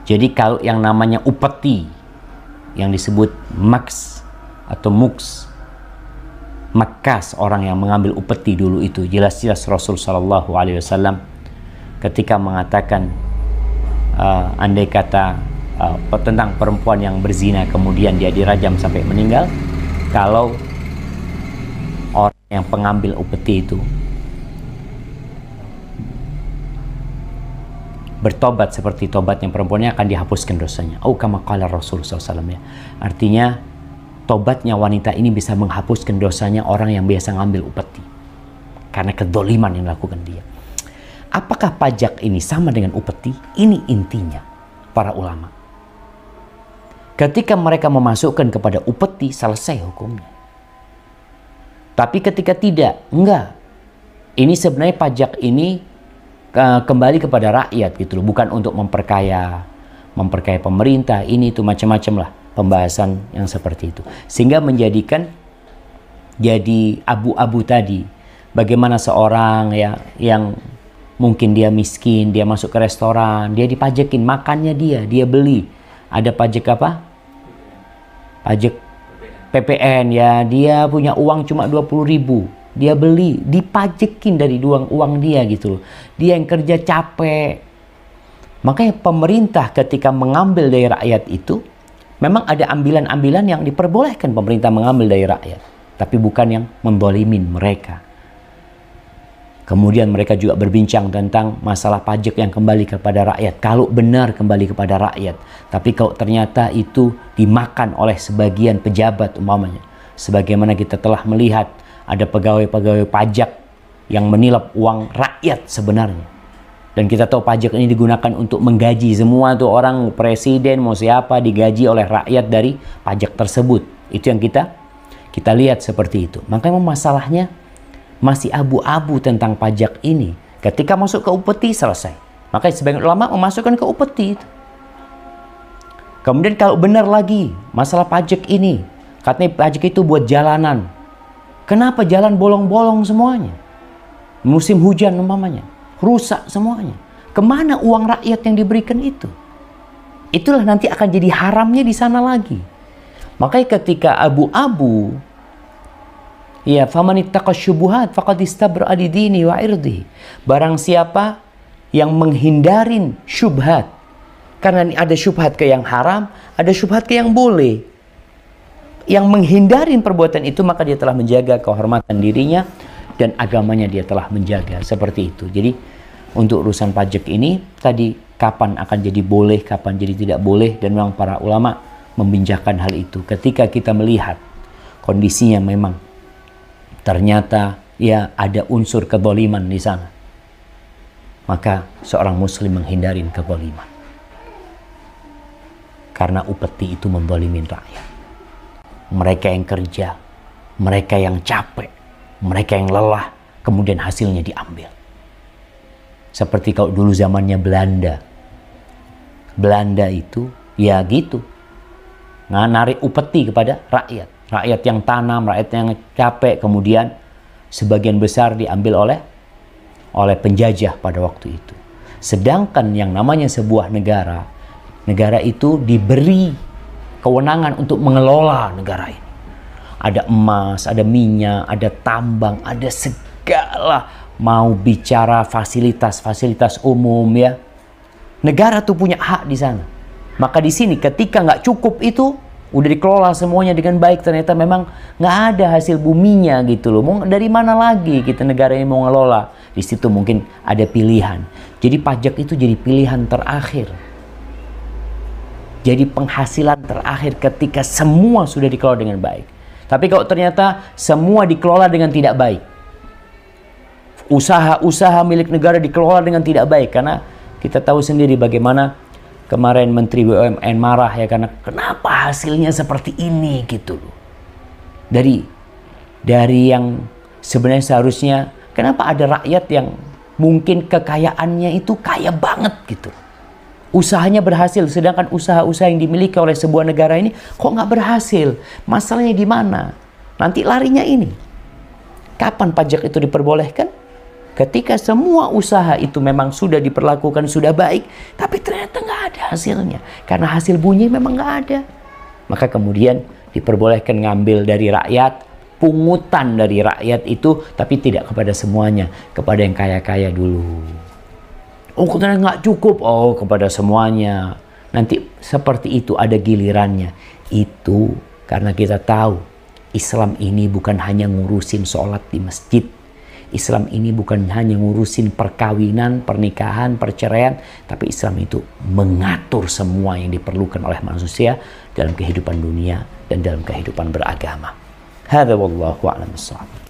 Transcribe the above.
Jadi kalau yang namanya upeti, yang disebut maks atau muks, makas, orang yang mengambil upeti dulu itu, jelas-jelas Rasul Shallallahu Alaihi Wasallam ketika mengatakan andai kata tentang perempuan yang berzina kemudian dia dirajam sampai meninggal, kalau orang yang pengambil upeti itu bertobat seperti tobatnya perempuannya, akan dihapuskan dosanya. Kama qala Rasul SAW, ya. Artinya tobatnya wanita ini bisa menghapuskan dosanya orang yang biasa ngambil upeti karena kedoliman yang dilakukan dia. Apakah pajak ini sama dengan upeti? Ini intinya para ulama. Ketika mereka memasukkan kepada upeti, selesai hukumnya. Tapi ketika tidak, enggak. Ini sebenarnya pajak ini kembali kepada rakyat gitu loh, bukan untuk memperkaya pemerintah, ini itu macam-macam lah pembahasan yang seperti itu, sehingga menjadikan jadi abu-abu tadi. Bagaimana seorang ya yang mungkin dia miskin, dia masuk ke restoran, dia dipajakin makannya, dia beli, ada pajak apa? Pajak PPN, ya, dia punya uang cuma 20.000. Dia beli, dipajekin dari uang dia gitu loh. Dia yang kerja capek. Makanya pemerintah ketika mengambil dari rakyat itu, memang ada ambilan-ambilan yang diperbolehkan pemerintah mengambil dari rakyat. Tapi bukan yang mendolimin mereka. Kemudian mereka juga berbincang tentang masalah pajak yang kembali kepada rakyat. Kalau benar kembali kepada rakyat. Tapi kalau ternyata itu dimakan oleh sebagian pejabat umpamanya. Sebagaimana kita telah melihat, ada pegawai-pegawai pajak yang menilap uang rakyat sebenarnya. Dan kita tahu pajak ini digunakan untuk menggaji semua tuh orang, presiden mau siapa, digaji oleh rakyat dari pajak tersebut. Itu yang kita lihat seperti itu. Makanya masalahnya masih abu-abu tentang pajak ini. Ketika masuk ke upeti, selesai. Makanya sebagian ulama memasukkan ke upeti itu. Kemudian kalau benar lagi masalah pajak ini, katanya pajak itu buat jalanan. Kenapa jalan bolong-bolong semuanya? Musim hujan umpamanya, rusak semuanya. Kemana uang rakyat yang diberikan itu? Itulah nanti akan jadi haramnya di sana lagi. Makanya ketika abu-abu, ya, famanittaqa syubuhat faqad istabra li dini wa irdihi. Barang siapa yang menghindarin syubhat, karena ada syubhat ke yang haram, ada syubhat ke yang boleh. Yang menghindarin perbuatan itu, maka dia telah menjaga kehormatan dirinya dan agamanya dia telah menjaga. Seperti itu. Jadi untuk urusan pajak ini tadi, kapan akan jadi boleh, kapan jadi tidak boleh, dan memang para ulama membincangkan hal itu. Ketika kita melihat kondisinya memang ternyata ya ada unsur kezaliman di sana, maka seorang muslim menghindarin kezaliman. Karena upeti itu menzalimin rakyat. Mereka yang kerja, mereka yang capek, mereka yang lelah, kemudian hasilnya diambil. Seperti kalau dulu zamannya Belanda. Belanda itu ya gitu, narik upeti kepada rakyat. Rakyat yang tanam, rakyat yang capek, kemudian sebagian besar diambil oleh penjajah pada waktu itu. Sedangkan yang namanya sebuah negara itu diberi kewenangan untuk mengelola negara ini. Ada emas, ada minyak, ada tambang, ada segala, mau bicara fasilitas-fasilitas umum ya. Negara tuh punya hak di sana. Maka di sini ketika nggak cukup itu, udah dikelola semuanya dengan baik, ternyata memang nggak ada hasil buminya gitu loh. Mau dari mana lagi kita negara ini mau ngelola? Di situ mungkin ada pilihan. Jadi pajak itu jadi pilihan terakhir. Jadi penghasilan terakhir ketika semua sudah dikelola dengan baik. Tapi kalau ternyata semua dikelola dengan tidak baik, usaha-usaha milik negara dikelola dengan tidak baik, karena kita tahu sendiri bagaimana kemarin Menteri BUMN marah ya, karena kenapa hasilnya seperti ini gitu loh. Dari yang sebenarnya seharusnya, kenapa ada rakyat yang mungkin kekayaannya itu kaya banget gitu, usahanya berhasil, sedangkan usaha-usaha yang dimiliki oleh sebuah negara ini kok nggak berhasil? Masalahnya di mana? Nanti larinya ini. Kapan pajak itu diperbolehkan? Ketika semua usaha itu memang sudah diperlakukan, sudah baik, tapi ternyata nggak ada hasilnya. Karena hasil bunyi memang nggak ada. Maka kemudian diperbolehkan ngambil dari rakyat, pungutan dari rakyat itu, tapi tidak kepada semuanya, kepada yang kaya-kaya dulu. Oh, ternyata nggak cukup. Oh, kepada semuanya. Nanti seperti itu ada gilirannya. Itu karena kita tahu Islam ini bukan hanya ngurusin sholat di masjid. Islam ini bukan hanya ngurusin perkawinan, pernikahan, perceraian, tapi Islam itu mengatur semua yang diperlukan oleh manusia dalam kehidupan dunia dan dalam kehidupan beragama. Hadza wallahu a'lam bissawab.